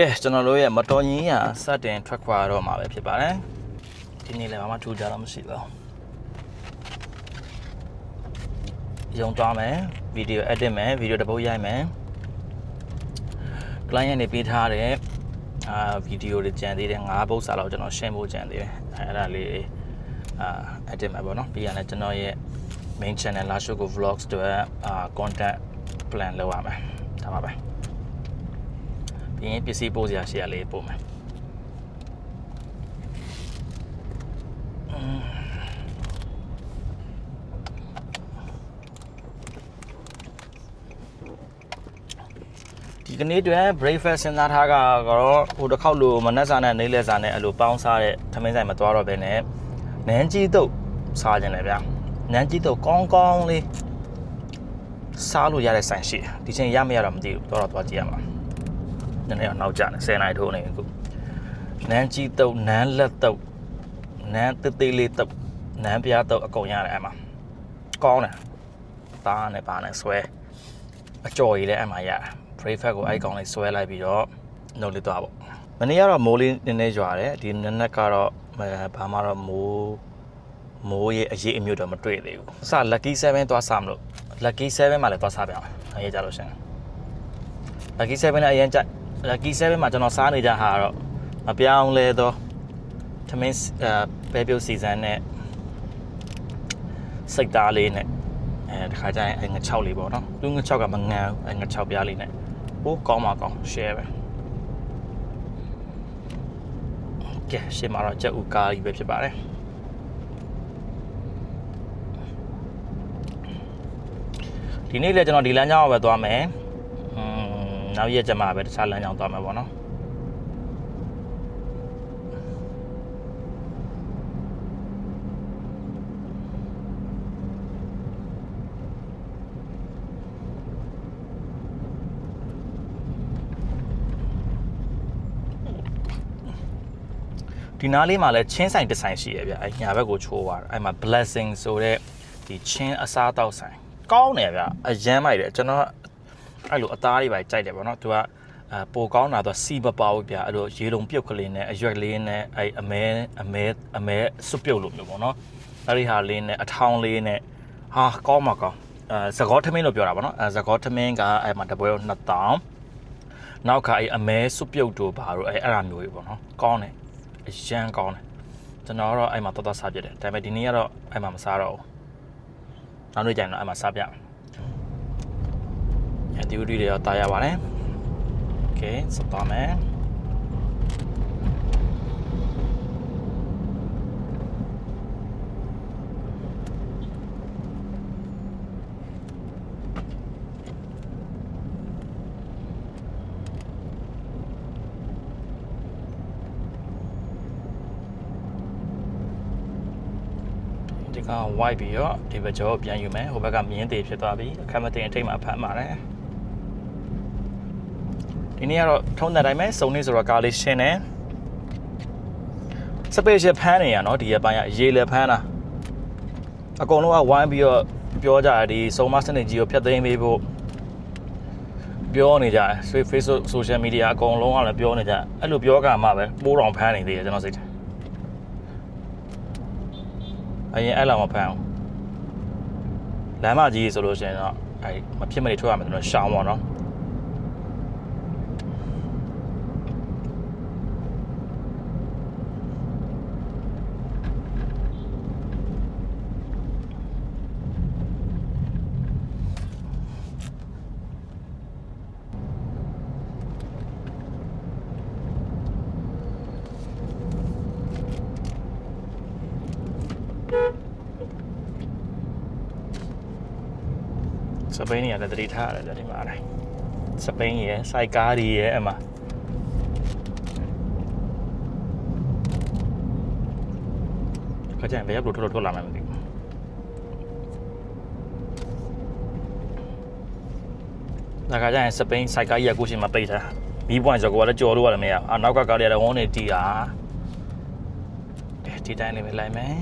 ကဲကျွန်တော်တို့ရဲ့မတော်ကြီးရာစတင်ထွက်ခွာတော့မှာပဲဖြစ်ပါတယ်ဒီနေ့လည်းဘာမှထူးခြားတော့မရှိပါဘူးရုံသွားမယ်ဗီဒီယို edit မယ်ဗီဒီယိုတစ်ပုတ်ရိုက်မယ် client နေပေးထားတဲ့ဗီဒီယိုတွေကြံသေးတယ်5ပုတ်စာလောက်ကျွန်တော်ရှင်းဖို့ကြံသေးတယ်အဲ့ဒါလေးedit မှာပေါ့နော်ပြီးရင်လည်းကျွန်တော်ရဲ့ main channel လာရှိုးကို vlogs တွေcontent plan လုပ်ရမယ်ဒါပါပဲပြီးရင်ပစ္စည်းပို့စရာရှိရလေးပို့မယ်ဒီကနေ့တွင် breakfast စဉ်းစားထားကတော့ဟိုတစ်ခေါက်လိုမနက်စာနဲ့နေ့လယ်စာနဲ့အဲ့လိုပေါင်းစားတဲ့ထမင်းဆိုင်မသွားတော့ဘဲနဲ့နန်းကြီးတုပ်စားခြင်းလေဗျာနန်းကြီးတုပ်ကောင်းကောင်းလေးစားလို့ရတဲ့ဆိုင်ရှိဒီချိန်ရမရတော့မသိဘူးတော့သွားကြည့်ရမှာနည်းနည်းတော့နောက်ကျတယ်10နိုင်ထိုးနေအခုနန်းကြီးတုပ်နန်းလက်တုပ်နန်းတေးသေးလေးတုပ်နန်းပြားတုပ်အကုန်ရတယ်အဲ့မှာကောင်းတယ်သားနဲ့ပါနဲ့ဆွဲအကြော်ရည်လည်းအဲ့မှာရတယ်breakfast ကိုအဲ့ကောင်လေးဆွဲလိုက်ပြီးတော့နှုတ်လေးသွားပေါ့မနေ့ကတော့မိုးလေးနည်းနည်းရွာတယ်ဒီနက်နက်ကတော့ဘာမှတော့မိုးရဲ့အရေးအမြုပ်တော့မတွေ့သေးဘူးအစ lucky 7သွားစားမလို့ lucky 7မှာလည်းသွားစားပြအောင်အဲ့ရကြလို့ရှင် lucky 7လည်းအရင်ကြိုက် lucky 7မှာကျွန်တော်စားနေကြဟာတော့မပြောင်းလဲတော့သမင်းပဲပြုတ်စီဇန်နဲ့စိတ်သားလေးနဲ့တခါကျရင်ငါ6လေးပေါ့နော်သူငါ6ကမငန်းငါ6ပြားလေးနဲ့ဟိုးကောင်းပါကောင်း share ပဲကဲရှေ့မှာတော့ကြက်ဥကားကြီးပဲဖြစ်ပါတယ်ဒီနေ့လည်းကျွန်တော်ဒီလမ်းကြောင်းပဲသွားမယ်နောက်ရက်ကျမှပဲတခြားလမ်းကြောင်းသွားမယ်ပေါ့နော်ဒီနားလေးမှာလည်းချင်းဆိုင်တစ်ဆိုင်ရှိရဗျအဲ့ညာဘက်ကိုချိုးသွားတယ်အဲ့မှာ blessing ဆိုတဲ့ဒီချင်းအစားတောက်ဆိုင်ကောင်းတယ်ဗျအရမ်းမိုက်တယ်ကျွန်တော်အဲ့လိုအသားတွေပဲကြိုက်တယ်ပေါ့နော်သူကပိုကောင်းတာသူစီမပါဘူးဗျအဲ့လိုရေလုံးပြုတ်ကလေးနဲ့အရွက်လေးနဲ့အဲ့အမဲစွပ်ပြုတ်လို့မျိုးပေါ့နော်အဲ့ဒီဟာလေးနဲ့အထောင်းလေးနဲ့ဟာကောင်းမှာကောင်းသကောထမင်းလို့ပြောတာပေါ့နော်သကောထမင်းကအဲ့မှာတပွဲတော့2000နောက်ခါအဲ့အမဲစွပ်ပြုတ်တို့ဘာလို့အဲ့အရာမျိုးကြီးပေါ့နော်ကောင်းတယ်အရန်ကောင်းတယ်ကျွန်တော်တော့အဲ့မှာတော်စားပြတယ်ဒါပေမဲ့ဒီနေ့ကတော့အဲ့မှာမစားတော့ဘူးနောက်နေ့ကျရင်တော့အဲ့မှာစားပြရဒီဦးတွေတော့တားရပါတယ်โอเคစပါမယ်ဒီကဝိုက်ပြီးတော့ဒီဘက်ကျော်ပြန်ယူမယ်ဟိုဘက်ကမြင်းသေးဖြစ်သွားပြီအခက်မတင်အထိတ်မှာဖမ်းပါတယ်ဒီနေ့ကတော့ထုံးတဲ့တိုင်းပဲစုံနေဆိုတော့ကားလေးရှင်းတယ်စပယ်ရှယ်ဖမ်းနေရနော်ဒီရပိုင်းကရေလေဖမ်းတာအကုန်လုံးကဝိုင်းပြီးတော့ပြောကြတယ်ဒီစုံမစနစ်ကြီးကိုဖျက်သိမ်းပေးဖို့ပြောနေကြတယ် Facebook social media အကုန်လုံးကလည်းပြောနေကြအဲ့လိုပြောကြမှာပဲပိုးတော်ဖမ်းနေသေးတယ်ကျွန်တော်စိတ်တယ်အရင်အဲ့လောက်မဖမ်းအောင်လမ်းမကြီးဆိုလို့ရှိရင်တော့အဲ့မဖြစ်မနေထွက်ရမယ်ဆိုတော့ရှောင်းပါတော့စပိန်ကြီးလည်းတတိထားရတယ်ဒီမှာလိုက်စပိန်ကြီးရယ်စိုက်ကားကြီးရယ်အမှခကြရင်ဘယ်ရောက်လို့ထွက်လာမှမသိဘူးဒါကကြရင်စပိန်စိုက်ကားကြီးကကိုရှင်မှာပိတ်ထားမီးပွိုင်းဆိုတော့လည်းကြော်လို့ရတယ်မရအောင်နောက်ကကားလေးကဝန်းနေတီးတာဒီတိုင်းလေးပဲလိုက်မယ်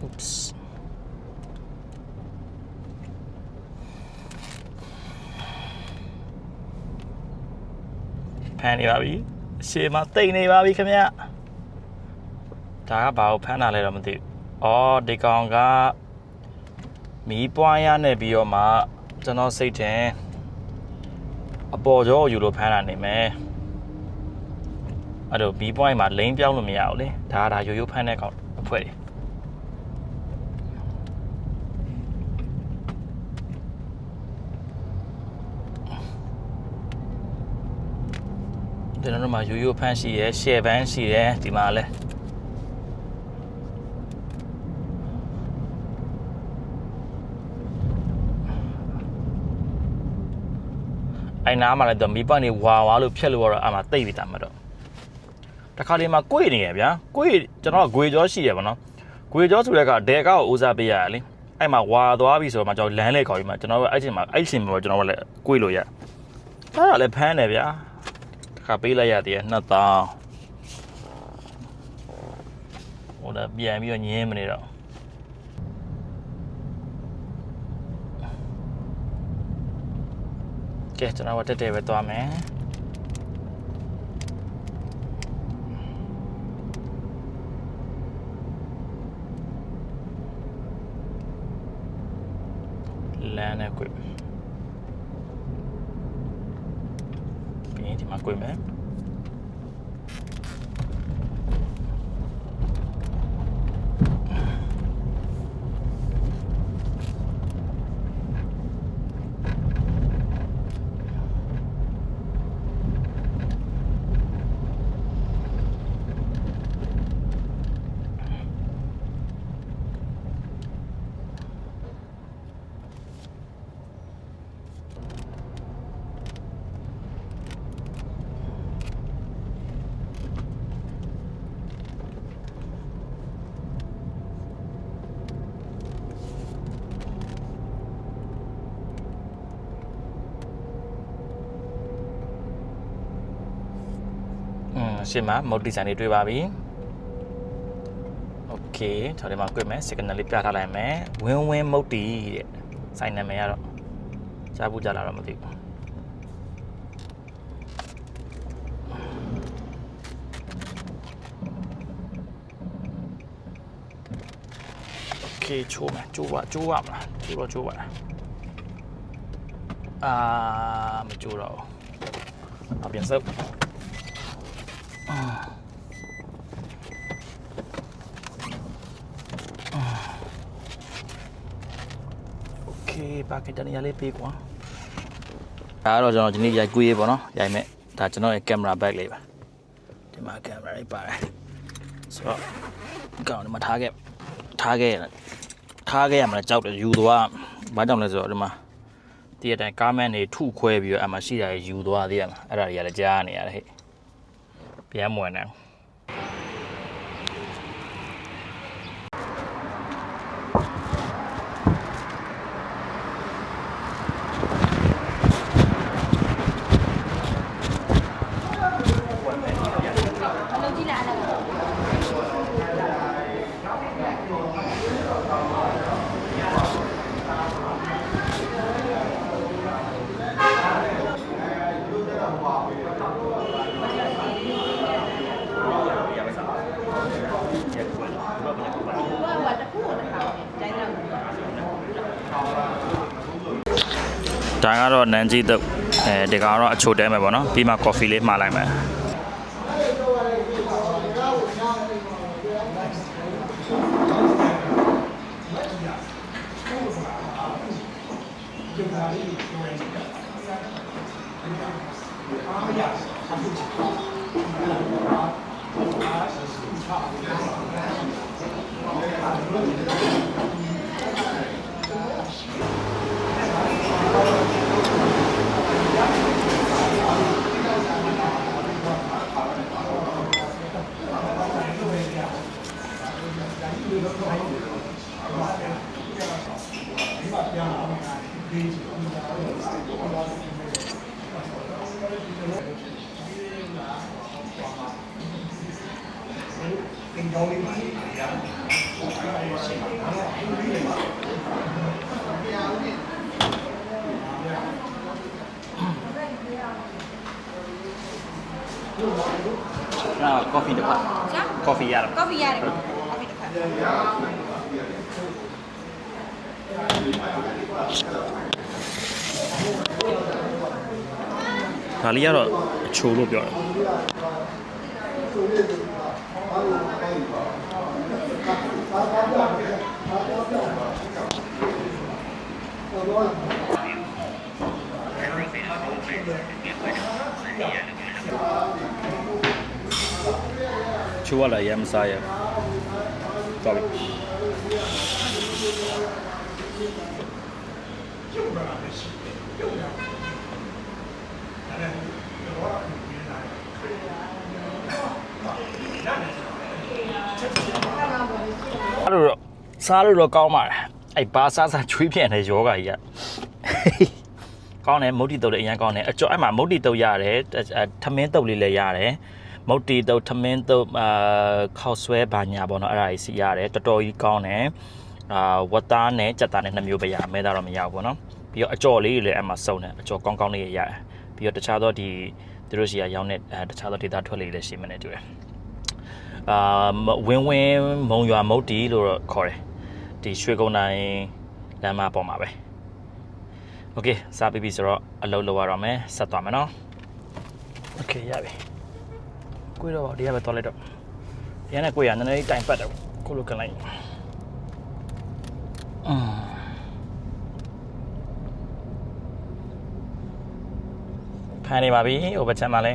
Oops. ဖမ်းနေပါပြီရှေ့မှာတိတ်နေပါပြီခင်ဗျဒါကဘာကိုဖမ်းတာလဲတော့မသိဘူးဒီကောင်ကမီးပွားရနေပြီးတော့မှကျွန်တော်စိတ်ထင်အပေါ်ကျောကိုယူလို့ဖမ်းတာနေမယ်အဲ့တော့မီးပွားရင်မှာလိမ့်ပြောင်းလို့မရဘူးလေဒါရိုးရိုးဖမ်းတဲ့ကောင်အဖွဲ့တွေကျွန်တော်တို့မှာရိုးရိုးဖမ်းရှိရယ်ရှယ်ဘန်းရှိတယ်ဒီမှာလဲအိုင်နာမှာလည်းတော့မီးပွားနေဝါလို့ဖြက်လို့တော့အမှတိတ်ပြီးတာမှတော့တခါလေးမှာကိုယ်နေရဗျာကိုယ်ကျွန်တော်ဂွေကြောရှိရပါတော့ဂွေကြောဆိုတဲ့ကဒဲကောက်ဦးစားပေးရလေအဲ့မှာဝါသွားပြီဆိုတော့မှကျွန်တော်လမ်းလေခေါ်ပြီးမှကျွန်တော်အဲ့ချိန်မှာကျွန်တော်လည်းကိုယ်လို့ရအဲ့ဒါလည်းဖမ်းတယ်ဗျာတခါပေးလိုက်ရသေးတယ်2000ဟိုလည်းပြန်ပြီးတော့ညင်းမနေတော့ကဲကျွန်တော်တက်တယ်ပဲသွားမယ်လမ်းနဲ့ကိုပြီးဒီမှာကိုမယ်ရှင်းမှာမုတ်တီဆိုင်လေးတွေ့ပါပြီโอเคကျွန်တော်ဒီမှာတွေ့မယ် signal လေးပြထားလိုက်မယ်ဝင်းမုတ်တီတဲ့ဆိုင်နာမည်ကတော့ကြားဘူးကြားလာတော့မသိဘူးโอเคချိုးမယ်ချိုးပါမလားချိုးပါလားမချိုးတော့အပြင်စုပ်โอเคပါကက်တန်ရလေးပေးကွာဒါတော့ကျွန်တော်ဒီနေ့ရိုက်ကူးရေးပေါ့နော်ရိုက်မဲ့ဒါကျွန်တော်ရဲ့ကင်မရာဘက်လေးပါဒီမှာကင်မရာလေးပါတယ်ဆိုတော့ကောင်းဒီမှာထားခဲ့ရမှာကြောက်တယ်ယူသွားဘာကြောင့်လဲဆိုတော့ဒီမှာတည့်ရတိုင်းကားမန်တွေထုခွဲပြီးတော့အမှရှိတာယူသွားသေးရမှာအဲ့ဒါတွေကလည်းကြားနေရတယ်ဟဲ့ပြန်မဝင်နိုင်ဒါကတော့နန်းကြီးတုပ်ဒီကတော့အချိုတဲမယ်ပေါ့နော်ပြီးမှကော်ဖီလေးမှားလိုက်မယ် coffee တစ်ဖက် coffee ရတော့ coffee ရတယ် coffee တစ်ခါ ဒါလေးကတော့အချိုလို့ပြောတယ်ချိုးရလာရမ်းစားရတော်ပြီအဲ့လိုတော့စားလို့တော့ကောင်းပါတယ်အဲ့ဘာစားချွေးပြန်တဲ့ယောဂကြီးကကောင်းတယ်မုတ်တီတုပ်လည်းအရင်ကောင်းတယ်အကျော်အဲ့မှာမုတ်တီတုပ်ရတယ်ထမင်းတုပ်လေးလည်းရတယ်မုတ်တီတုပ်ထမင်းတုပ်ခောက်ဆွဲဘာညာပေါ့နော်အဲ့ဒါကြီးစီရတယ်တော်တော်ကြီးကောင်းတယ်ဝတ်သားနဲ့ကြက်သားနဲ့2မျိုးပဲရမဲသားတော့မရဘူးပေါ့နော်ပြီးတော့အကျော်လေးတွေလည်းအဲ့မှာစုံတယ်အကျော်ကောင်းကောင်းလေးရရတယ်ပြီးတော့တခြားသောဒီသူတို့စီကရောင်းတဲ့တခြားသောဒေတာထွက်လေးလည်းရှိမှနေတူတယ်ဝင်းမုံရွာမုတ်တီလို့တော့ခေါ်တယ်ဒီရွှေကုန်းတိုင်းလမ်းမပေါ်မှာပဲโอเคစားပြီးပြီဆိုတော့အလုပ်လုပ်ရတော့မယ်ဆက်သွားမယ်နော်โอเคရပြီကိုတော့ဒီကပဲသွားလိုက်တော့ဒီကနေ့ကိုရနည်းနည်းတိုင်ပတ်တယ်ကိုလိုကန်လိုက်ဖန်နေပါပြီဟိုဘက်ချက်မှာလဲ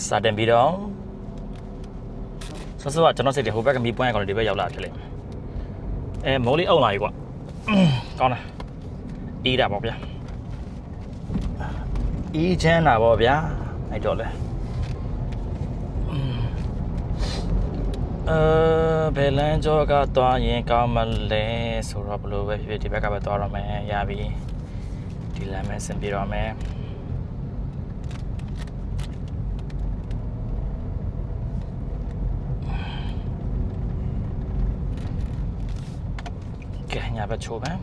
စတင်ပြီးတော့ဆောကကျွန်တော်စိတ်တွေဟိုဘက်ကမီးပွိုင်းကောင်ဒီဘက်ရောက်လာဖြစ်လိမ့်မယ်မိုးလေးအုံလာပြီကွာကောင်းတယ်အေးတာပေါ့ဗျာအေးချမ်းတာပေါ့ဗျာအဲ့တော့လေဘယ်လန်းကြောကသွားရင်ကောင်းမလဲဆိုတော့ဘလို့ပဲဖြစ်ဖြစ်ဒီဘက်ကပဲသွားတော့မယ်ရပြီဒီလမ်းမဲဆင်ပြေတော့မယ်ကဲညာဘက်ချိုးမယ်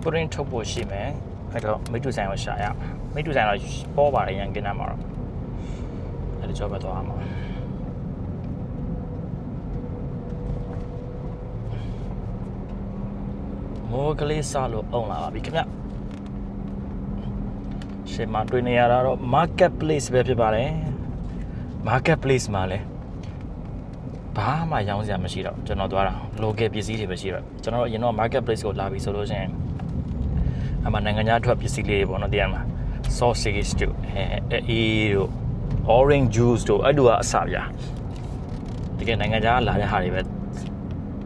ပရင်းထုတ်ဖို့ရှိမယ်အဲ့တော့မိတူဆိုင်ကိုရှာရမိတူဆိုင်တော့ပေါ်ပါတယ်ရန်ကင်းနာမှာတော့အဲ့ဒီကြောပဲသွားမှာမိုးကလေးစားလို့အုံလာပါပြီခင်ဗျရှေ့မှာတွေ့နေရတာတော့ market place ပဲဖြစ်ပါတယ် market place မှာလဲဘာမှရောင်းစရာမရှိတော့ကျွန်တော်သွားတာ local ပစ္စည်းတွေပဲရှိတော့ကျွန်တော်အရင်တော့ market place ကိုလာပြီဆိုလို့ရှိရင်အမှနိုင်ငံခြားထွက်ပစ္စည်းလေးတွေပေါ့နော်တရားမှာ sausage တို့အေးတို့ orange juice တို့အဲ့လိုကအစပြတကယ်နိုင်ငံခြားလာတဲ့ဟာတွေပဲ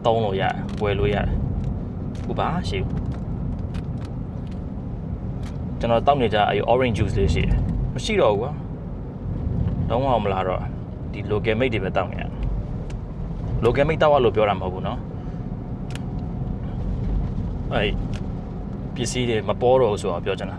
သုံးလို့ရဝယ်လို့ရတယ်ဥပါရှိကျွန်တော်တောက်နေကြအဲ့ orange juice လေးရှိတယ်မရှိတော့ဘူးကွာတော့မလာတော့ဒီ local made တွေပဲတောက်နေရ local made တောက်ရလို့ပြောတာမဟုတ်ဘူးเนาะအဲ့ပစ္စည်းတွေမပေါ်တော့ဘူးဆိုတော့ပြောချင်တာ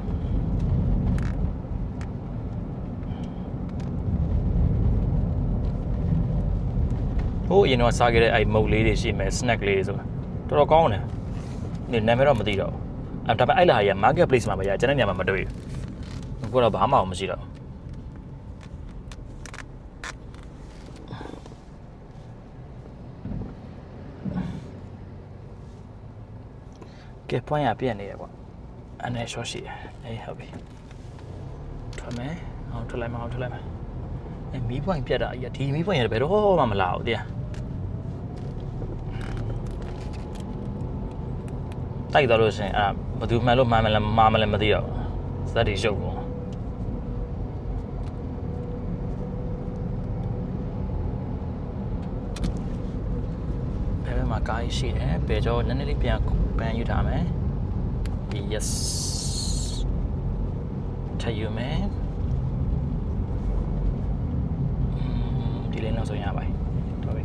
ဟိုအရင်တော့စားခဲ့တဲ့အဲ့မုတ်လေးတွေရှိမယ် snack လေးတွေဆိုတော်တော်ကောင်းတယ်နေနာမည်တော့မသိတော့ဘူးဒါပေမဲ့အဲ့လာဟာရ market place မှာပဲရကျွန်တဲ့နေရာမှာမတွေ့ဘူးကိုတော့ဘာမှမရှိတော့ကဲပွင့်ရပြက်နေရကွာအနေရှော့ရှိတယ်အေးဟုတ်ပြီထွက်မယ်အောင်ထွက်လိုက်မအောင်ထွက်လိုက်မယ်မီးပွင့်ပြက်တာဒီမီးပွင့်ရတယ်ဘယ်တော့မှမလာဘူးတရားတိုက်တော့လို့ရှိရင်ဘယ်သူမှန်လို့မှန်မလဲမှားမလဲမသိတော့ဇက်တွေရှုပ်ကုန်ဘယ်ဘက်မှာကားရှိတယ်ဘယ်ကြောနည်းနည်းလေးပြန်ပန်းယူထားမယ် yes ထပ်ယူမယ်ဒီလေးနောက်ဆုံးရပါပြီတော်ပြီ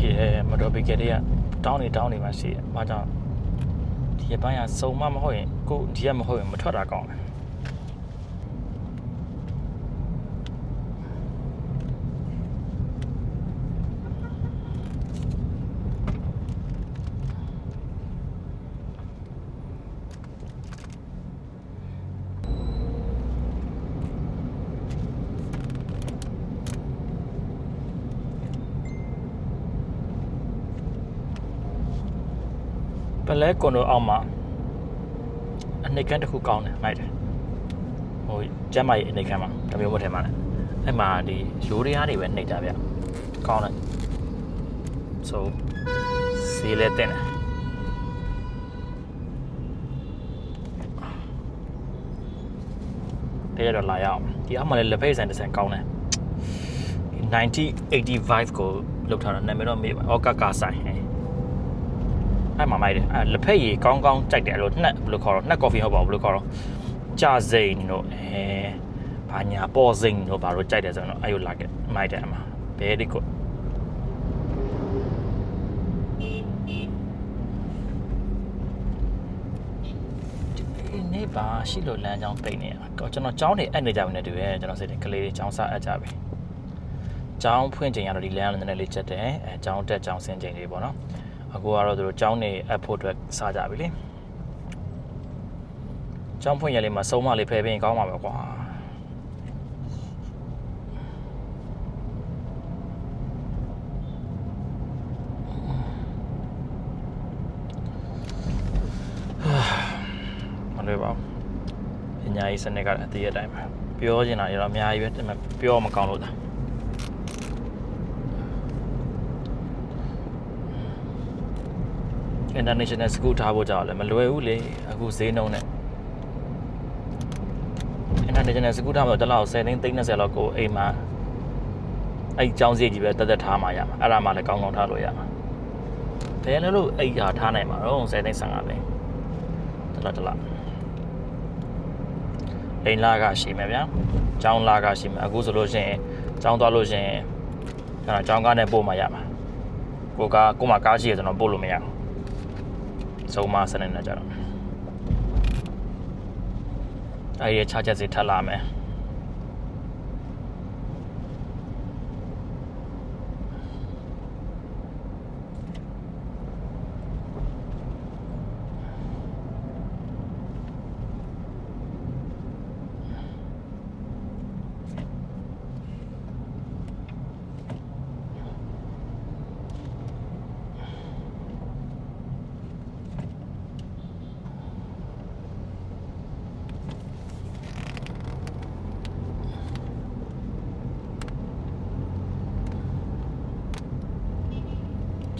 ရှိတယ်မတော်ဘီကယ်တွေကတောင်းနေမှရှိတယ်။ဘာကြောင့်ဒီအပိုင်းကစုံမမဟုတ်ရင်ကိုဒီကမဟုတ်ရင်မထွက်တာကောင်းတယ်ပလဲကွန်ဒိုအောက်မှာအနေကန်တစ်ခုကောင်းတယ်မိုက်တယ်ဟိုကျမ်းမာရေးအနေကန်မှာတမျိုးမထဲမှာလဲအဲ့မှာဒီရိုးတရားတွေပဲနှိပ်တာဗျကောင်းတယ် so စီးလဲတင်တယ်တော့လာရအောင်ဒီအောက်မှာလည်းလက်ဖက်ဆိုင်တစ်ဆန်ကောင်းတယ်9085ကိုလောက်ထားတာနာမည်တော့မေးပါအော်ကာဆိုင်အဲ့မှာမိုက်တယ်အဲ့လက်ဖက်ရည်ကောင်းကြိုက်တယ်အဲ့လိုနှက်ဘယ်လိုခေါ်တော့နှက်ကော်ဖီဟုတ်ပါဘူးဘယ်လိုခေါ်တော့ကြာစိန်တို့ဘာညာပေါ်စိန်တို့ဘာလို့ကြိုက်တယ်ဆိုတော့အဲ့လိုလာခဲ့မိုက်တယ်အမ very good ဒီနေ့ပါရှိလို့လမ်းကြောင်းပိတ်နေရတော့ကျွန်တော်ကျောင်းနေအပ်နေကြပြီနဲ့တူရဲ့ကျွန်တော်စိတ်ကလေးတွေကျောင်းစားအပ်ကြပြီကျောင်းဖွင့်ချိန်ရတော့ဒီလမ်းကလည်းနည်းနည်းလေးချက်တယ်အဲကျောင်းတက်ကျောင်းဆင်းချိန်လေးပေါ့နော်အခုကတော့သူတို့ကျောင်းနေအပ်ဖို့အတွက်စားကြပြီလေကျောင်းဖွင့်ရလေးမှာစုံမလေးဖယ်ပေးရင်ကောင်းမှာပဲကွာမလွယ်ပါဘူးပညာရေးစနစ်ကအသေးအတိုင်းပဲပြောချင်တာတွေတော့အများကြီးပဲပြောမကောင်းလို့လားInternational School ထားဖို့ကြောက်လဲမလွယ်ဘူးလေအခုဈေးနှုန်းနဲ့ International School ထားမှာတလောက်10သိန်း30လောက်ကိုအိမ်မှာအဲ့ကျောင်းစရိတ်ကြီးပဲတက်ထားမှရမှာအဲ့ဒါမှလည်းကောင်းထားလို့ရမှာဘယ်လို့အဲ့ဟာထားနိုင်မှာတော့10သိန်း15သိန်းတလောက်အိမ်လာကရှိမယ်ဗျာကျောင်းလာကရှိမယ်အခုဆိုလို့ရှိရင်ကျောင်းသွားလို့ရှိရင်ကျွန်တော်ကျောင်းကားနဲ့ပို့မှရမှာကိုမှကားရှိရဆိုတော့ပို့လို့မရဘူးစုံမစနေနဲ့ကြတော့အဲ့ဒီချာချက်စီထပ်လာမယ်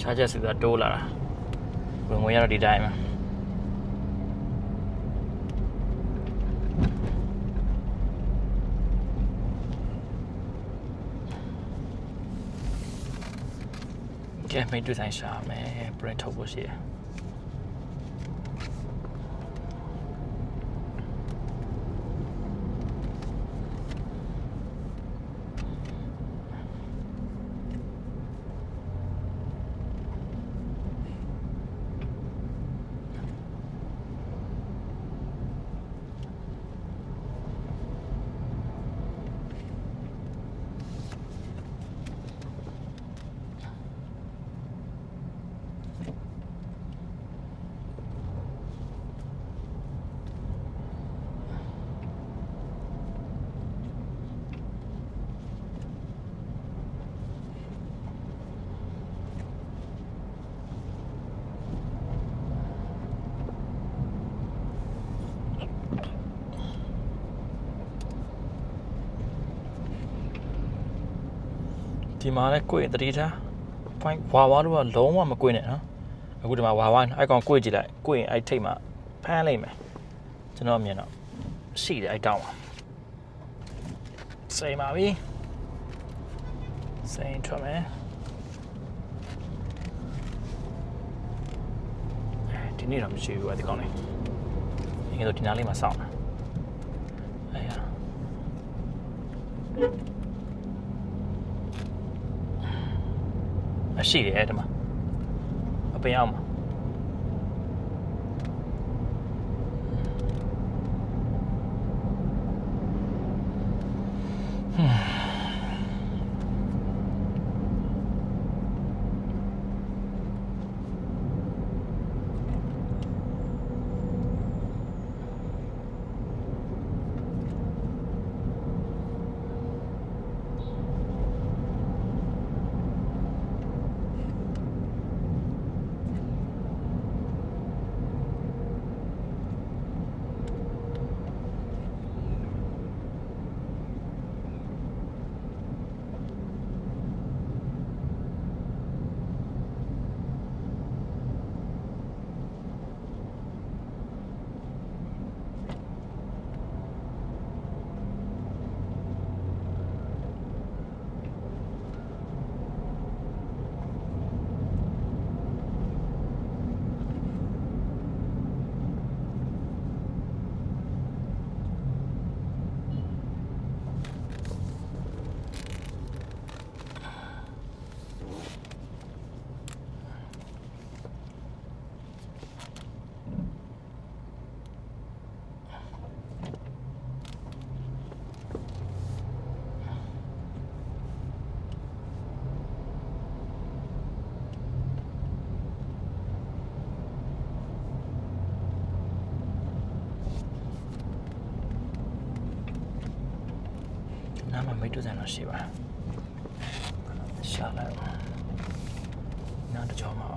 ချာချက်စီတိုးလာတာဝင်ဝင်ရတော့ဒီတိုင်းမှာကဲမိတ်တွေ့ဆိုင်ရှာမယ် print ထုတ်ဖို့ရှိတယ်ဒီမှာလည်းကိုယ်တတိထားဖိုင်းဝါလို့ကလုံးဝမကိုယ်နဲ့နော်အခုဒီမှာဝါအဲ့ကောင်ကိုယ်ကြည့်လိုက်ကိုယ်ရင်အဲ့ထိတ်မှာဖမ်းလိုက်မယ်ကျွန်တော်မြင်တော့ရှိတယ်အဲ့တောင်းပါစိန်ပါပြီစိန်ထွက်မယ်ဒီနေ့တော့မရှိဘူးအဲ့ဒီကောင်လေးငါတို့ဒီနားလေးမှာစောင့်တာအဲ့ရ ရှိတယ်ဒီမှာအပင်အောင်မှာနားမှာမိတ်တူဆိုင်တော့ရှိပါရှာလိုက်နားတကြောမှာ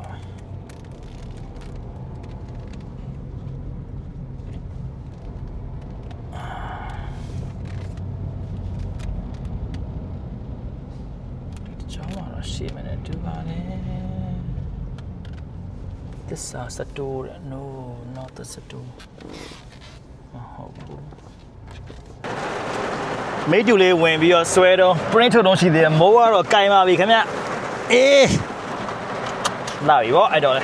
ရှိမနေတူပါနဲ့ This is a door no not the store မဟုတ်ဘူးမိတ်တူလေးဝင်ပြီးတော့ဆွဲတော့ print ထုတ်တော့ရှိသေးတယ်မိုးကတော့ကင်ပါပြီခင်ဗျအေးလာပြီဗောအဲ့တော့လေ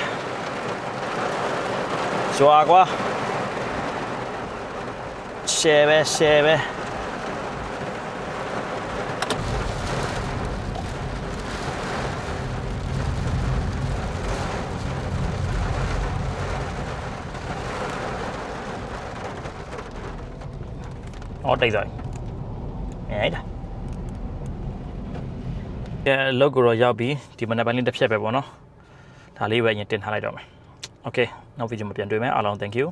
ကြွားကွာရှယ်ပဲဩတိတ်သွားအဲ့ဒါအလုပ်ကိုတော့ရောက်ပြီဒီမနက်ပိုင်းလေးတစ်ဖြတ်ပဲပေါ့နော်ဒါလေးပဲရင်တင်ထားလိုက်တော့မယ်โอเคနောက်ဗီဒီယိုမှာပြန်တွေ့မယ်အားလုံး thank you